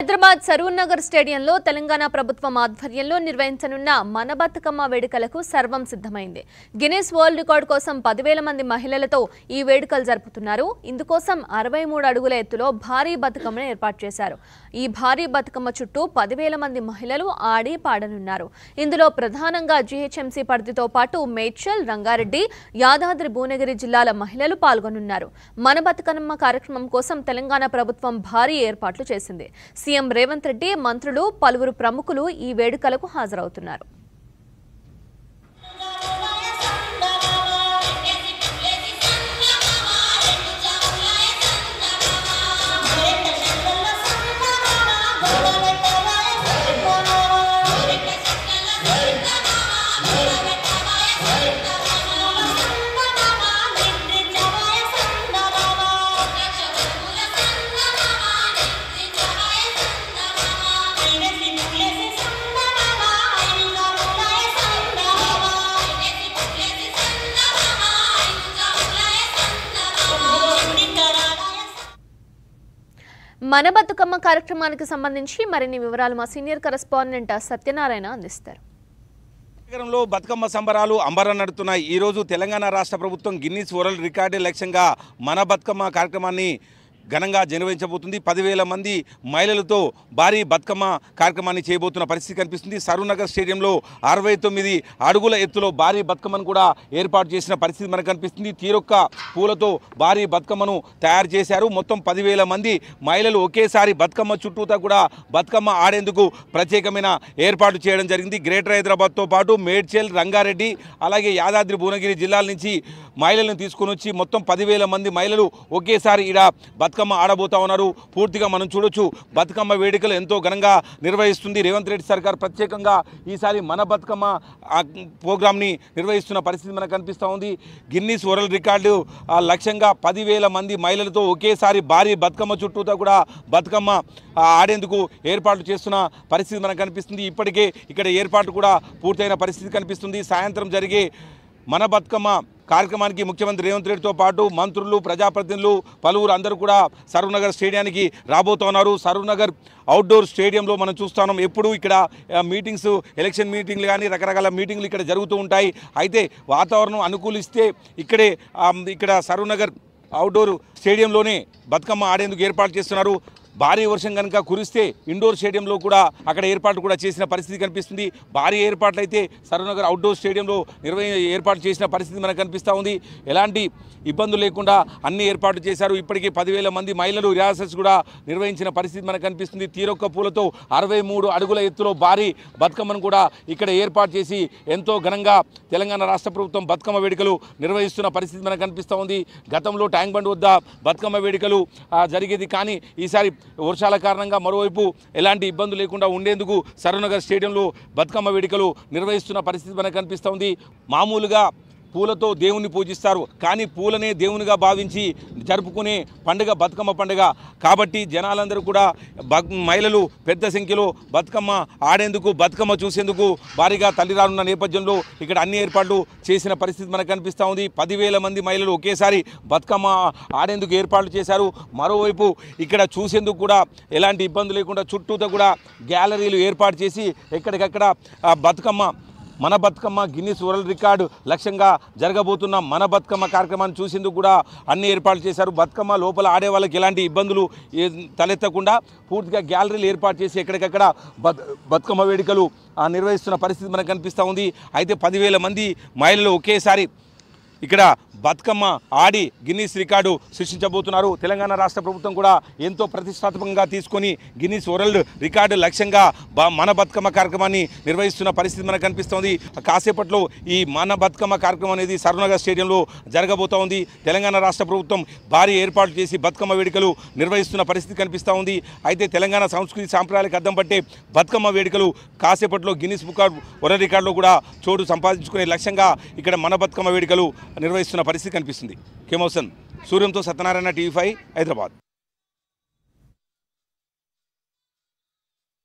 హైదరాబాద్ సరూర్ నగర్ స్టేడియంలో తెలంగాణ ప్రభుత్వం ఆధ్వర్యంలో నిర్వహించనున్న మన బతుకమ్మ వేడుకలకు సర్వం సిద్ధమైంది. గిన్నిస్ వరల్డ్ రికార్డ్ కోసం 10,000 మంది మహిళలతో ఈ వేడుకలు జరుపుతున్నారు. ఇందుకోసం 63 అడుగుల ఎత్తులో భారీ బతుకమ్మను ఏర్పాటు చేశారు. ఈ భారీ బతుకమ్మ చుట్టూ 10,000 మంది మహిళలు ఆడి పాడనున్నారు. ఇందులో ప్రధానంగా జీహెచ్ఎంసీ పరిధితో పాటు మేడ్చల్, రంగారెడ్డి, యాదాద్రి భువనగిరి జిల్లాల మహిళలు పాల్గొనున్నారు. మన బతుకమ్మ కార్యక్రమం కోసం తెలంగాణ ప్రభుత్వం భారీ ఏర్పాట్లు చేసింది. సీఎం రేవంత్ రెడ్డి, మంత్రులు, పలువురు ప్రముఖులు ఈ వేడుకలకు హాజరవుతున్నారు. మన బతుకమ్మ కార్యక్రమానికి సంబంధించి మరిన్ని వివరాలు మా సీనియర్ కరెస్పాండెంట్ సత్యనారాయణ అందిస్తారు. నగరంలో బతుకమ్మ సంబరాలు అంబరం నడుతున్నాయి. ఈ రోజు తెలంగాణ రాష్ట్ర ప్రభుత్వం గిన్నిస్ వరల్డ్ రికార్డు లక్ష్యంగా మన బతుకమ్మ కార్యక్రమాన్ని ఘనంగా నిర్వహించబోతుంది. 10,000 మంది మహిళలతో భారీ బతుకమ్మ కార్యక్రమాన్ని చేయబోతున్న పరిస్థితి కనిపిస్తుంది. సరూర్ నగర్ స్టేడియంలో 69 అడుగుల ఎత్తులో భారీ బతుకమ్మను కూడా ఏర్పాటు చేసిన పరిస్థితి మనకు కనిపిస్తుంది. తీరొక్క పూలతో భారీ బతుకమ్మను తయారు చేశారు. మొత్తం 10,000 మంది మహిళలు ఒకేసారి బతుకమ్మ చుట్టూతా కూడా బతుకమ్మ ఆడేందుకు ప్రత్యేకమైన ఏర్పాటు చేయడం జరిగింది. గ్రేటర్ హైదరాబాద్తో పాటు మేడ్చల్, రంగారెడ్డి, అలాగే యాదాద్రి భువనగిరి జిల్లాల నుంచి మహిళలను తీసుకుని వచ్చి మొత్తం 10,000 మంది మహిళలు ఒకేసారి ఈడ బతుకమ్మ ఆడబోతా ఉన్నారు. పూర్తిగా మనం చూడొచ్చు, బతుకమ్మ వేడుకలు ఎంతో ఘనంగా నిర్వహిస్తుంది రేవంత్ రెడ్డి సర్కార్. ప్రత్యేకంగా ఈసారి మన బతుకమ్మ ప్రోగ్రామ్ని నిర్వహిస్తున్న పరిస్థితి మనకు కనిపిస్తూ ఉంది. గిన్నిస్ వరల్డ్ రికార్డు లక్ష్యంగా 10,000 మంది మహిళలతో ఒకేసారి భారీ బతుకమ్మ చుట్టూతో కూడా బతుకమ్మ ఆడేందుకు ఏర్పాట్లు చేస్తున్న పరిస్థితి మనకు కనిపిస్తుంది. ఇప్పటికే ఇక్కడ ఏర్పాటు కూడా పూర్తయిన పరిస్థితి కనిపిస్తుంది. సాయంత్రం జరిగే మన బతుకమ్మ కార్యక్రమానికి ముఖ్యమంత్రి రేవంత్ రెడ్డితో పాటు మంత్రులు, ప్రజాప్రతినిధులు, పలువురు అందరూ కూడా సరూర్ నగర్ స్టేడియానికి రాబోతున్నారు. సరూర్ నగర్ అవుట్డోర్ స్టేడియంలో మనం చూస్తున్నాం. ఎప్పుడు ఇక్కడ మీటింగ్స్, ఎలక్షన్ మీటింగ్లు కానీ రకరకాల మీటింగ్లు ఇక్కడ జరుగుతూ ఉంటాయి. అయితే వాతావరణం అనుకూలిస్తే ఇక్కడ సరూర్ నగర్ అవుట్డోర్ స్టేడియంలోనే బతుకమ్మ ఆడేందుకు ఏర్పాటు చేస్తున్నారు. భారీ వర్షం కనుక కురిస్తే ఇండోర్ స్టేడియంలో కూడా అక్కడ ఏర్పాటు కూడా చేసిన పరిస్థితి కనిపిస్తుంది. భారీ ఏర్పాట్లు అయితే సరూర్ నగర్ అవుట్డోర్ స్టేడియంలో ఏర్పాటు చేసిన పరిస్థితి మనకు కనిపిస్తూ ఉంది. ఎలాంటి ఇబ్బందులు లేకుండా అన్ని ఏర్పాట్లు చేశారు. ఇప్పటికే 10,000 మంది మహిళలు రిహార్సల్స్ కూడా నిర్వహించిన పరిస్థితి మనకు కనిపిస్తుంది. తీరొక్క పూలతో 63 అడుగుల ఎత్తులో భారీ బతుకమ్మను కూడా ఇక్కడ ఏర్పాటు చేసి ఎంతో ఘనంగా తెలంగాణ రాష్ట్ర ప్రభుత్వం బతుకమ్మ వేడుకలు నిర్వహిస్తున్న పరిస్థితి మనకు కనిపిస్తూ ఉంది. గతంలో ట్యాంక్ బండ్ వద్ద బతుకమ్మ వేడుకలు జరిగేది, కానీ ఈసారి వర్షాల కారణంగా మరోవైపు ఎలాంటి ఇబ్బందులు లేకుండా ఉండేందుకు సరూర్ నగర్ స్టేడియంలో బతుకమ్మ వేడుకలు నిర్వహిస్తున్న పరిస్థితి మనకు కనిపిస్తూ ఉంది. మామూలుగా పూలతో దేవుణ్ణి పూజిస్తారు, కానీ పూలనే దేవునిగా భావించి జరుపుకునే పండుగ బతుకమ్మ పండుగ. కాబట్టి జనాలందరూ కూడా మహిళలు పెద్ద సంఖ్యలో బతుకమ్మ ఆడేందుకు, బతుకమ్మ చూసేందుకు భారీగా తల్లిరానున్న నేపథ్యంలో ఇక్కడ అన్ని ఏర్పాట్లు చేసిన పరిస్థితి మనకు కనిపిస్తూ ఉంది. 10,000 మంది మహిళలు ఒకేసారి బతుకమ్మ ఆడేందుకు ఏర్పాట్లు చేశారు. మరోవైపు ఇక్కడ చూసేందుకు కూడా ఎలాంటి ఇబ్బంది లేకుండా చుట్టూతో కూడా గ్యాలరీలు ఏర్పాటు చేసి ఎక్కడికక్కడ మన బతుకమ్మ గిన్నిస్ వరల్డ్ రికార్డు లక్ష్యంగా జరగబోతున్న మన బతుకమ్మ కార్యక్రమాన్ని చూసేందుకు కూడా అన్ని ఏర్పాట్లు చేశారు. బతుకమ్మ లోపల ఆడే వాళ్ళకి ఎలాంటి ఇబ్బందులు తలెత్తకుండా పూర్తిగా గ్యాలరీలు ఏర్పాటు చేసి ఎక్కడికక్కడ బతుకమ్మ వేడుకలు నిర్వహిస్తున్న పరిస్థితి మనకు కనిపిస్తూ ఉంది. అయితే 10,000 మంది మహిళలు ఒకేసారి ఇక్కడ బతుకమ్మ ఆడి గిన్నిస్ రికార్డు సృష్టించబోతున్నారు. తెలంగాణ రాష్ట్ర ప్రభుత్వం కూడా ఎంతో ప్రతిష్టాత్మకంగా తీసుకొని గిన్నిస్ వరల్డ్ రికార్డు లక్ష్యంగా మన బతుకమ్మ కార్యక్రమాన్ని నిర్వహిస్తున్న పరిస్థితి మనకు కనిపిస్తోంది. కాసేపట్లో ఈ మన బతుకమ్మ కార్యక్రమం అనేది సరూర్ నగర్ స్టేడియంలో జరగబోతూ ఉంది. తెలంగాణ రాష్ట్ర ప్రభుత్వం భారీ ఏర్పాట్లు చేసి బతుకమ్మ వేడుకలు నిర్వహిస్తున్న పరిస్థితి కనిపిస్తూ ఉంది. అయితే తెలంగాణ సంస్కృతి సాంప్రదాయాలకు అద్దం పట్టే బతుకమ్మ వేడుకలు కాసేపట్లో గిన్నిస్ వరల్డ్ రికార్డులో కూడా చోటు సంపాదించుకునే లక్ష్యంగా ఇక్కడ మన బతుకమ్మ వేడుకలు నిర్వహిస్తున్న పరిస్థితి కనిపిస్తుంది. కెమోసన్ సూర్యంతో సత్యనారాయణ, TV5 హైదరాబాద్.